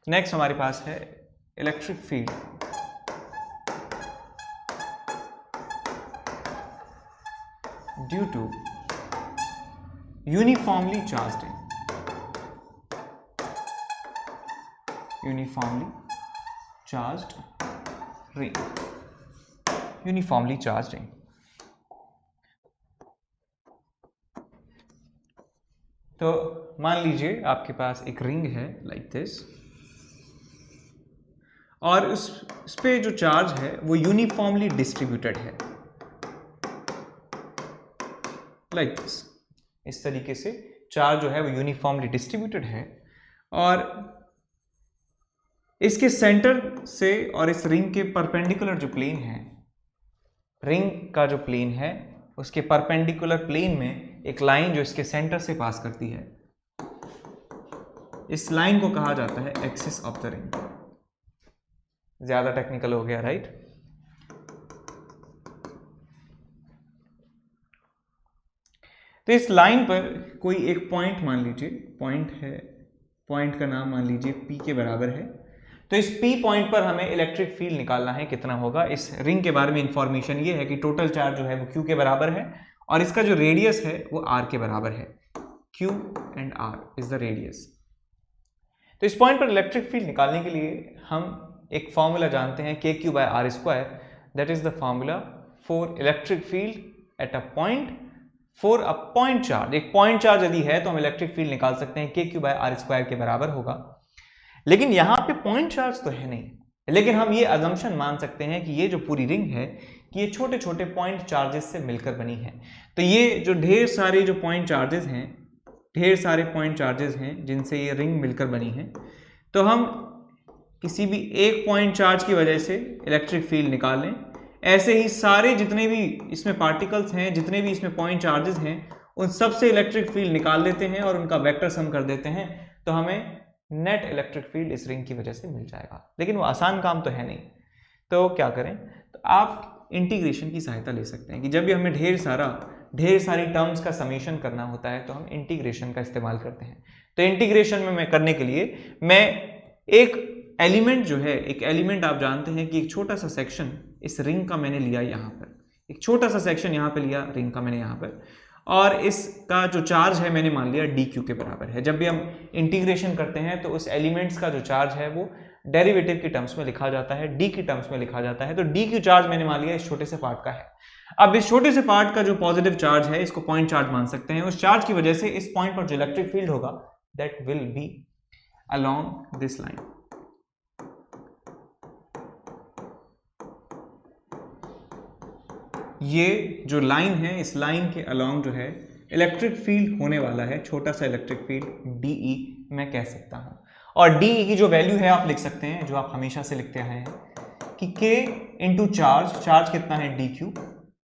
Next हमारे पास है electric field. Due to uniformly charged ring, uniformly charged ring. तो मान लीजिए आपके पास एक रिंग है लाइक दिस, और उस पे जो चार्ज है वो यूनिफॉर्मली डिस्ट्रीब्यूटेड है लाइक दिस। इस तरीके से चार्ज जो है वो यूनिफॉर्मली डिस्ट्रीब्यूटेड है, और इसके सेंटर से और इस रिंग के परपेंडिकुलर जो प्लेन है, रिंग का जो प्लेन है उसके परपेंडिकुलर प्लेन में एक लाइन जो इसके सेंटर से पास करती है, इस लाइन को कहा जाता है एक्सिस ऑफ द रिंग। ज्यादा टेक्निकल हो गया, राइट? तो इस लाइन पर कोई एक पॉइंट मान लीजिए, पॉइंट है, पॉइंट का नाम मान लीजिए P के बराबर है। तो इस P पॉइंट पर हमें इलेक्ट्रिक फील्ड निकालना है, कितना होगा। इस रिंग के बारे में इंफॉर्मेशन ये है कि टोटल चार्ज जो है वो Q के बराबर है, और इसका जो रेडियस है वो R के बराबर है। Q and R is the radius. तो इस पॉइंट पर इलेक्ट्रिक फील्ड निकालने के लिए हम एक फॉर्मूला जानते हैं, KQ/R², that is the formula for electric field at a point for a point charge. एक पॉइंट चार्ज यदि है तो हम इलेक्ट्रिक फील्ड निकाल सकते हैं, KQ/R² के बराबर होगा। लेकिन यहां पे पॉइंट चार्ज तो है नहीं, लेकिन हम ये अजम्पशन मान सकते हैं कि ये जो पूरी रिंग है कि ये छोटे छोटे पॉइंट चार्जेस से मिलकर बनी है। तो ये जो ढेर सारे जो पॉइंट चार्जेस हैं, ढेर सारे पॉइंट चार्जेस हैं जिनसे ये रिंग मिलकर बनी है। तो हम किसी भी एक पॉइंट चार्ज की वजह से इलेक्ट्रिक फील्ड निकाल लें, ऐसे ही सारे जितने भी इसमें पार्टिकल्स हैं, जितने भी इसमें पॉइंट चार्जेस हैं, उन सब से इलेक्ट्रिक फील्ड निकाल लेते हैं और उनका वेक्टर सम कर देते हैं, तो हमें नेट इलेक्ट्रिक फील्ड इस रिंग की वजह से मिल जाएगा। लेकिन वो आसान काम तो है नहीं, तो क्या करें, तो आप इंटीग्रेशन की सहायता ले सकते हैं कि जब भी हमें ढेर सारी टर्म्स का समेशन करना होता है तो हम इंटीग्रेशन का इस्तेमाल करते हैं। तो इंटीग्रेशन में मैं करने के लिए मैं एक एलिमेंट जो है, एक एलिमेंट आप जानते हैं कि एक छोटा सा सेक्शन इस रिंग का मैंने लिया यहाँ पर, एक छोटा सा सेक्शन यहाँ पे लिया रिंग का मैंने यहाँ पर, और इसका जो चार्ज है मैंने मान लिया dq के बराबर है। जब भी हम इंटीग्रेशन करते हैं तो उस एलिमेंट्स का जो चार्ज है वो डेरिवेटिव की टर्म्स में लिखा जाता है, d की टर्म्स में लिखा जाता है। तो dq चार्ज मैंने मान लिया इस छोटे से पार्ट का है। अब इस छोटे से पार्ट का जो पॉजिटिव चार्ज है इसको पॉइंट चार्ज मान सकते हैं। उस चार्ज की वजह से इस पॉइंट पर जो इलेक्ट्रिक फील्ड होगा that will be along this line. ये जो लाइन है, इस लाइन के अलोंग जो है इलेक्ट्रिक फील्ड होने वाला है, छोटा सा इलेक्ट्रिक फील्ड DE मैं कह सकता हूं। और DE की जो वैल्यू है आप लिख सकते हैं, जो आप हमेशा से लिखते आए हैं कि K इंटू चार्ज कितना है DQ,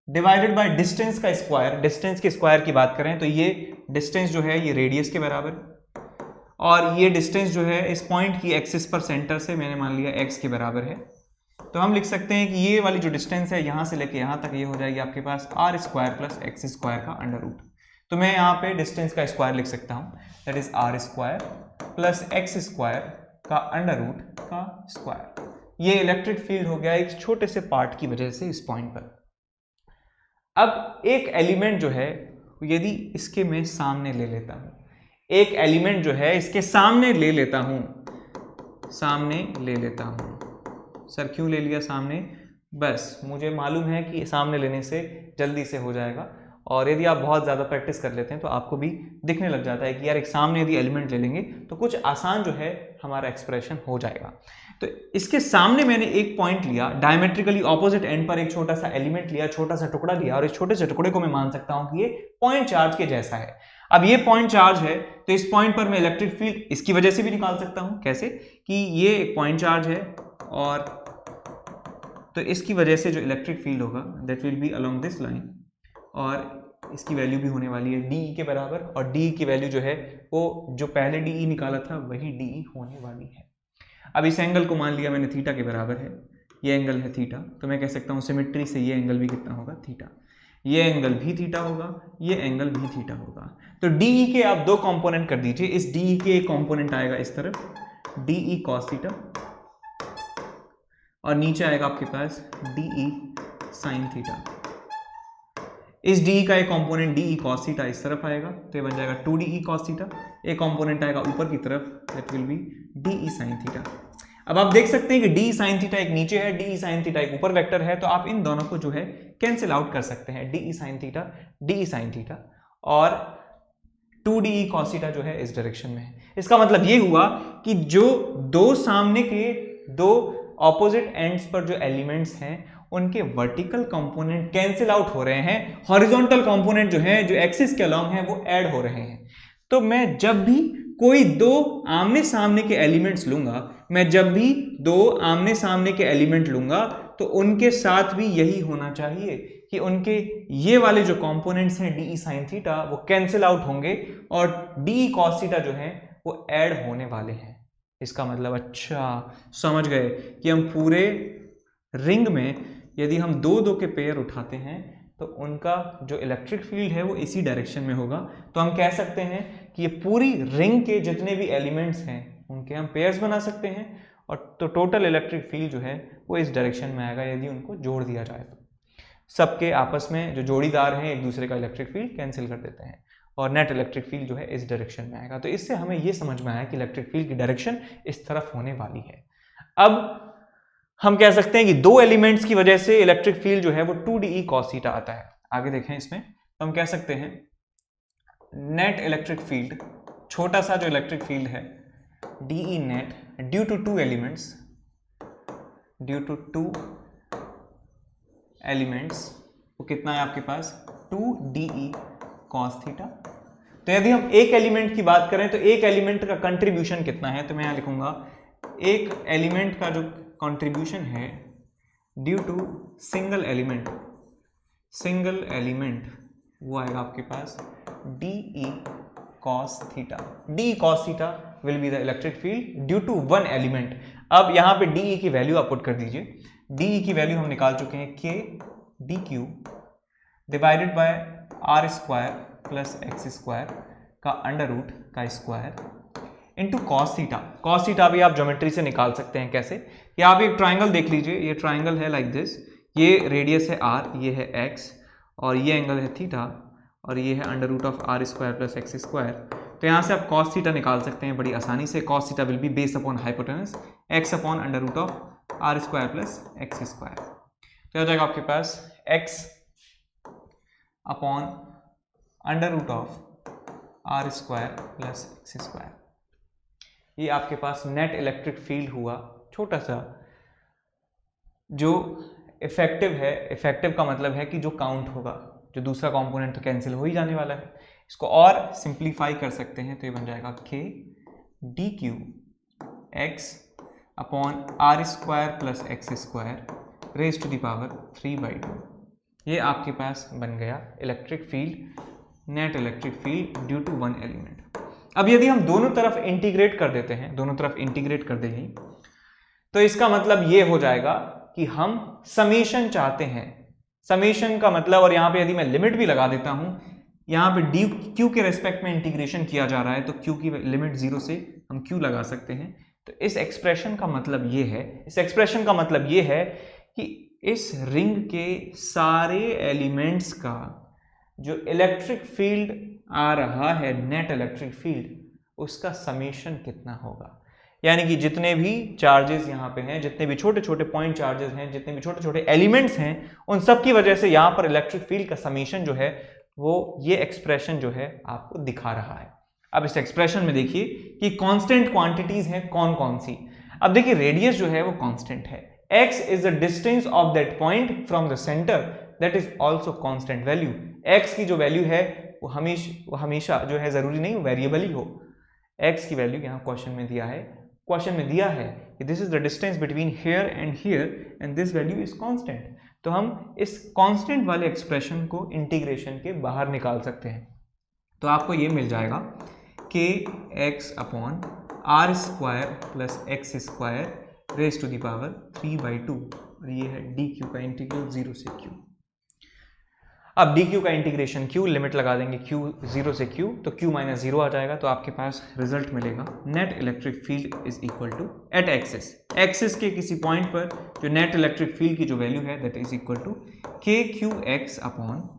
डिवाइडेड बाय डिस्टेंस का स्क्वायर। डिस्टेंस के स्क्वायर की बात करें तो ये डिस्टेंस जो है ये रेडियस के बराबर, और ये डिस्टेंस जो है इस पॉइंट की एक्सिस पर सेंटर से मैंने मान लिया x के बराबर है। तो हम लिख सकते हैं कि ये वाली जो डिस्टेंस है यहाँ से लेके यहाँ तक ये हो जाएगी आपके पास r² प्लस x² का अंडर रूट। तो मैं यहाँ पे डिस्टेंस का स्क्वायर लिख सकता हूँ, that is r² plus x² का अंडर रूट का स्क्वायर। ये इलेक्ट्रिक फील्ड हो गया एक छोटे से पार्ट की वजह से इस पॉइंट पर। अब एक एलिमेंट जो है यदि इसके मैं सामने ले लेता हूँ, एक एलिमेंट जो है इसके सामने ले लेता हूँ, सर क्यों ले लिया सामने, बस मुझे मालूम है कि सामने लेने से जल्दी से हो जाएगा, और यदि आप बहुत ज़्यादा प्रैक्टिस कर लेते हैं तो आपको भी दिखने लग जाता है कि यार एक सामने यदि एलिमेंट ले लेंगे तो कुछ आसान जो है हमारा एक्सप्रेशन हो जाएगा। तो इसके सामने मैंने एक पॉइंट लिया, डायमेट्रिकली ऑपोजिट एंड पर एक छोटा सा एलिमेंट लिया, छोटा सा टुकड़ा लिया, और इस छोटे से टुकड़े को मैं मान सकता हूं कि ये पॉइंट चार्ज के जैसा है। अब ये पॉइंट चार्ज है तो इस पॉइंट पर मैं इलेक्ट्रिक फील्ड इसकी वजह से भी निकाल सकता हूं। कैसे कि ये एक पॉइंट चार्ज है, और तो इसकी वजह से जो इलेक्ट्रिक फील्ड होगा that will be along this line, और इसकी वैल्यू भी होने वाली है DE के बराबर, और DE की वैल्यू जो है वो जो पहले DE निकाला था वही DE होने वाली है। अब इस एंगल को मान लिया मैंने थीटा के बराबर है, ये एंगल है थीटा, तो मैं कह सकता हूँ सिमेट्री से ये एंगल भी कितना होगा थीटा, ये एंगल भी थीटा होगा, ये एंगल भी थीटा होगा। तो DE के आप दो कंपोनेंट कर दीजिए, इस DE के एक कंपोनेंट आएगा इस तरफ, डी ई कॉस थीटा और नीचे आएगा आपके पास डी ई साइन थीटा। इस डी का एक component D E cos theta इस तरफ आएगा तो ये बन जाएगा 2 डी ई कॉस थीटा। एक कंपोनेंट आएगा ऊपर की तरफ, that will be D E sine theta. अब आप देख सकते हैं कि डी ई साइन थीटा एक नीचे है, डी ई साइन थीटा एक ऊपर वेक्टर है, तो आप इन दोनों को जो है कैंसिल आउट कर सकते हैं, D E sine theta d ई साइन थीटा, और 2 डी ई कॉस थीटा जो है इस डायरेक्शन में है। इसका मतलब ये हुआ कि जो दो सामने के दो ऑपोजिट एंड्स पर जो एलिमेंट्स हैं उनके वर्टिकल कंपोनेंट कैंसिल आउट हो रहे हैं, हॉरिजॉन्टल कंपोनेंट जो है जो एक्सिस के अलोंग है वो ऐड हो रहे हैं। तो मैं जब भी कोई दो आमने सामने के एलिमेंट्स लूंगा, मैं जब भी दो आमने सामने के एलिमेंट लूंगा तो उनके साथ भी यही होना चाहिए कि उनके ये वाले जो कंपोनेंट्स हैं डी ई साइन थीटा वो कैंसिल आउट होंगे और डी ई कॉस थीटा जो है वो ऐड होने वाले हैं। इसका मतलब अच्छा समझ गए कि हम पूरे रिंग में यदि हम दो दो के पेयर उठाते हैं तो उनका जो इलेक्ट्रिक फील्ड है वो इसी डायरेक्शन में होगा। तो हम कह सकते हैं कि ये पूरी रिंग के जितने भी एलिमेंट्स हैं उनके हम पेयर्स बना सकते हैं और तो टोटल इलेक्ट्रिक फील्ड जो है वो इस डायरेक्शन में आएगा यदि उनको जोड़ दिया जाए तो। सबके आपस में जो जोड़ीदार हैं एक दूसरे का इलेक्ट्रिक फील्ड कैंसिल कर देते हैं और नेट इलेक्ट्रिक फील्ड जो है इस डायरेक्शन में आएगा। तो इससे हमें ये समझ में आया कि इलेक्ट्रिक फील्ड की डायरेक्शन इस तरफ होने वाली है। अब हम कह सकते हैं कि दो एलिमेंट्स की वजह से इलेक्ट्रिक फील्ड जो है वो 2 डी ई कॉस थीटा आता है। आगे देखें इसमें तो हम कह सकते हैं नेट इलेक्ट्रिक फील्ड, छोटा सा जो इलेक्ट्रिक फील्ड है D E net due to two elements, due to two elements वो कितना है आपके पास 2 डी ई कॉस थीटा। तो यदि हम एक एलिमेंट की बात करें तो एक एलिमेंट का कंट्रीब्यूशन कितना है, तो मैं यहां लिखूंगा एक एलिमेंट का जो कंट्रीब्यूशन है ड्यू टू सिंगल एलिमेंट वो आएगा आपके पास d E cos theta. D E cos theta will be the electric field due to one element. अब यहां पे डी ई की वैल्यू आप पुट कर दीजिए। डी ई की वैल्यू हम निकाल चुके हैं K D Q divided by R square plus x square का अंडर रूट का square into cos theta. Cos theta भी आप ज्योमेट्री से निकाल सकते हैं। कैसे, या आप एक ट्राइंगल देख लीजिए, ये ट्राइंगल है लाइक दिस, ये रेडियस है आर, ये है एक्स और ये एंगल है थीटा और ये है under root of are square plus x square. तो यहाँ से आप कॉस थीटा निकाल सकते हैं बड़ी आसानी से। Cos theta will be base upon hypotenuse x upon under root of are square plus x square. तो हो जाएगा आपके पास x upon under root of are square plus x square. ये आपके पास नेट इलेक्ट्रिक फील्ड हुआ, छोटा सा, जो इफेक्टिव है। इफेक्टिव का मतलब है कि जो काउंट होगा, जो दूसरा कंपोनेंट तो कैंसिल हो ही जाने वाला है। इसको और सिंप्लीफाई कर सकते हैं तो ये बन जाएगा K D Q X upon R square plus x square raise to the power 3/2। ये आपके पास बन गया electric field, net electric field due to one element. अब यदि हम दोनों तरफ इंटीग्रेट कर देते हैं, दोनों तरफ इंटीग्रेट कर देंगे तो इसका मतलब ये हो जाएगा कि हम समेशन चाहते हैं। समेशन का मतलब, और यहां पे यदि मैं लिमिट भी लगा देता हूं, यहां पे डी क्यू के रेस्पेक्ट में इंटीग्रेशन किया जा रहा है तो क्यू की लिमिट 0 से हम क्यू लगा सकते हैं। तो इस एक्सप्रेशन का मतलब ये है, इस एक्सप्रेशन का मतलब ये है कि इस रिंग के सारे एलिमेंट्स का जो इलेक्ट्रिक फील्ड आ रहा है, नेट इलेक्ट्रिक फील्ड, उसका समेशन कितना होगा। यानी कि जितने भी चार्जेस यहाँ पे हैं, जितने भी छोटे छोटे पॉइंट चार्जेस हैं, जितने भी छोटे छोटे एलिमेंट्स हैं, उन सब की वजह से यहाँ पर इलेक्ट्रिक फील्ड का समेशन जो है वो ये एक्सप्रेशन जो है आपको दिखा रहा है। अब इस एक्सप्रेशन में देखिए कि कांस्टेंट क्वांटिटीज हैं कौन कौन सी। अब देखिए रेडियस जो है वो कांस्टेंट है, x is the distance of that point from the centre, that is also constant value. x की जो वैल्यू है वो हमेशा जो है, जरूरी नहीं वेरिएबल ही हो। x की वैल्यू यहाँ क्वेश्चन में दिया है, कि this is the distance between here and here and this value is constant. तो हम इस कांस्टेंट वाले एक्सप्रेशन को इंटीग्रेशन के बाहर निकाल सकते हैं। तो आपको ये मिल जाएगा K X upon R square plus x square raise to the power 3/2 और ये है डी क्यू का इंटीग्रल 0 से q। अब डी क्यू का इंटीग्रेशन क्यू, लिमिट लगा देंगे क्यू 0 से क्यू, तो क्यू माइनस 0 आ जाएगा, तो आपके पास रिजल्ट मिलेगा net electric field is equal to at axis, axis के किसी पॉइंट पर जो नेट इलेक्ट्रिक फील्ड की जो वैल्यू है that is equal to K Q X upon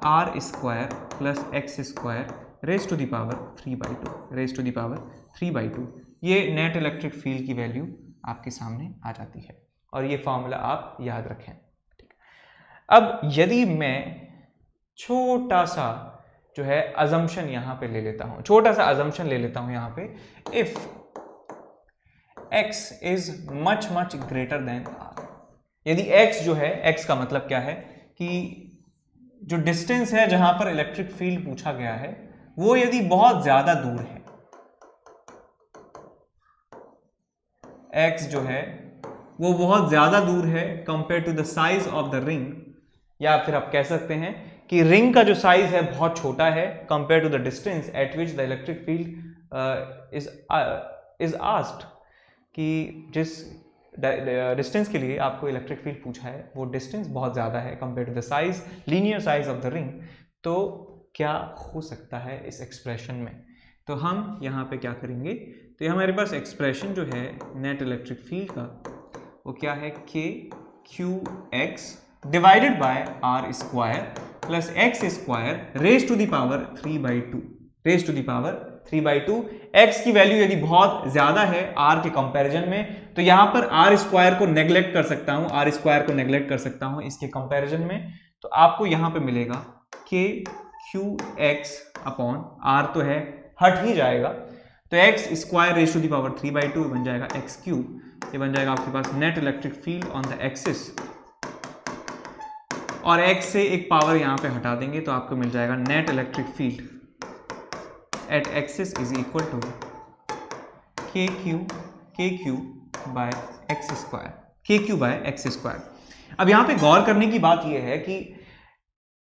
R square plus x square raise to the power 3/2, raise to the power 3/2। ये net electric field की value आपके सामने आ जाती है और ये फॉर्मूला आप याद रखें। अब यदि मैं छोटा सा जो है अजम्पशन यहां पे ले लेता हूं, छोटा सा अजम्पशन ले लेता हूं यहां पे, if x is much much greater than r, यदि x जो है, x का मतलब क्या है कि जो डिस्टेंस है जहां पर इलेक्ट्रिक फील्ड पूछा गया है वो यदि बहुत ज्यादा दूर है, x जो है वो बहुत ज्यादा दूर है compare to the size of the ring, या फिर आप कह सकते हैं कि रिंग का जो साइज है बहुत छोटा है compare to the distance at which the electric field is asked, कि जिस डिस्टेंस के लिए आपको इलेक्ट्रिक फील्ड पूछा है वो डिस्टेंस बहुत ज़्यादा है compare to the size, linear size of the ring, तो क्या हो सकता है इस एक्सप्रेशन में। तो हम यहाँ पे क्या करेंगे, तो हमारे पास एक्सप्रेशन जो है नेट इलेक्ट्रिक फील्ड का वो क्या है, K Q X divided by R square plus x square raise to the power 3/2, raise to the power 3/2। X की वैल्यू यदि बहुत ज्यादा है आर के कंपैरिजन में, तो यहां पर आर स्क्वायर को नेग्लेक्ट कर सकता हूं, आर स्क्वायर को नेग्लेक्ट कर सकता हूं इसके कंपैरिजन में, तो आपको यहां पे मिलेगा के क्यू एक्स अपॉन आर तो है हट ही जाएगा, तो x square raise to the power 3/2 बन जाएगा एक्स क्यूब, ये बन जाएगा आपके पास net electric field on the axis, और x से एक पावर यहां पे हटा देंगे तो आपको मिल जाएगा net electric field at axis is equal to K Q by X square, K Q by X square. अब यहां पे गौर करने की बात यह है कि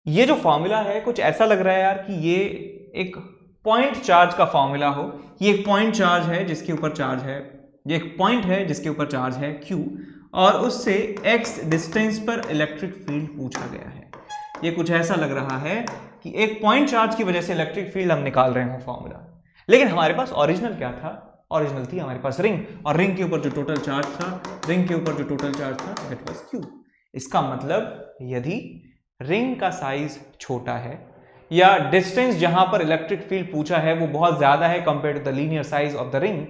ये जो फॉर्मूला है कुछ ऐसा लग रहा है यार कि ये एक पॉइंट चार्ज का फॉर्मूला हो, ये एक पॉइंट चार्ज है जिसके ऊपर चार्ज है, ये एक पॉइंट है जिसके ऊपर चार्ज है q, और उससे x डिस्टेंस पर इलेक्ट्रिक फील्ड पूछा गया है। ये कुछ ऐसा लग रहा है कि एक पॉइंट चार्ज की वजह से इलेक्ट्रिक फील्ड हम निकाल रहे हो फॉर्मूला, लेकिन हमारे पास ओरिजिनल क्या था, ओरिजिनल थी हमारे पास रिंग, और रिंग के ऊपर जो टोटल चार्ज था, रिंग के ऊपर जो टोटल चार्ज था दैट वाज q। इसका मतलब यदि रिंग का साइज छोटा है या डिस्टेंस जहां पर इलेक्ट्रिक फील्ड पूछा है वो बहुत ज्यादा है compare to the linear size of the ring,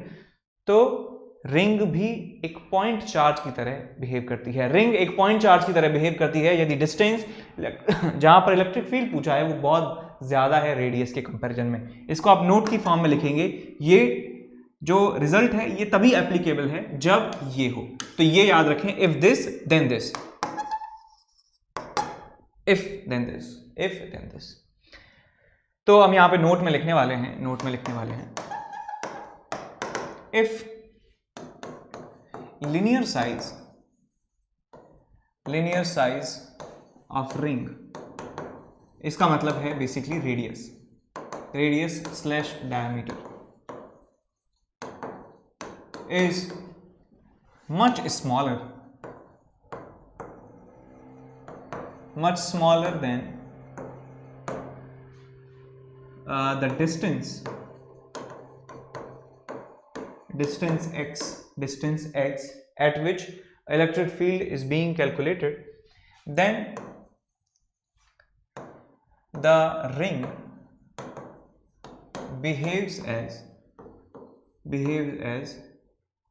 तो रिंग भी एक पॉइंट चार्ज की तरह बिहेव करती है, रिंग एक पॉइंट चार्ज की तरह बिहेव करती है यदि डिस्टेंस जहां पर इलेक्ट्रिक फील्ड पूछा है वो बहुत ज्यादा है रेडियस के कंपैरिजन में। इसको आप नोट की फॉर्म में लिखेंगे, ये जो रिजल्ट है ये तभी एप्लीकेबल है जब ये हो, तो ये याद रखें, if this then this, if then this, if then this. तो हम यहां पे नोट में लिखने वाले हैं, नोट में लिखने वाले हैं if linear size of ring, इसका मतलब है basically radius slash diameter is much smaller than the distance x at which electric field is being calculated, then the ring behaves as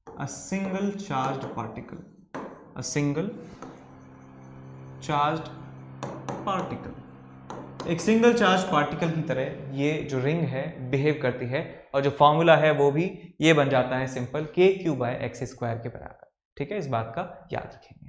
a single charged particle, एक single charge particle की तरह ये जो ring है behave करती है, और जो फॉर्मूला है वो भी ये बन जाता है सिंपल, के क्यू बाय एक्स स्क्वायर के बराबर। ठीक है, इस बात का याद रखेंगे।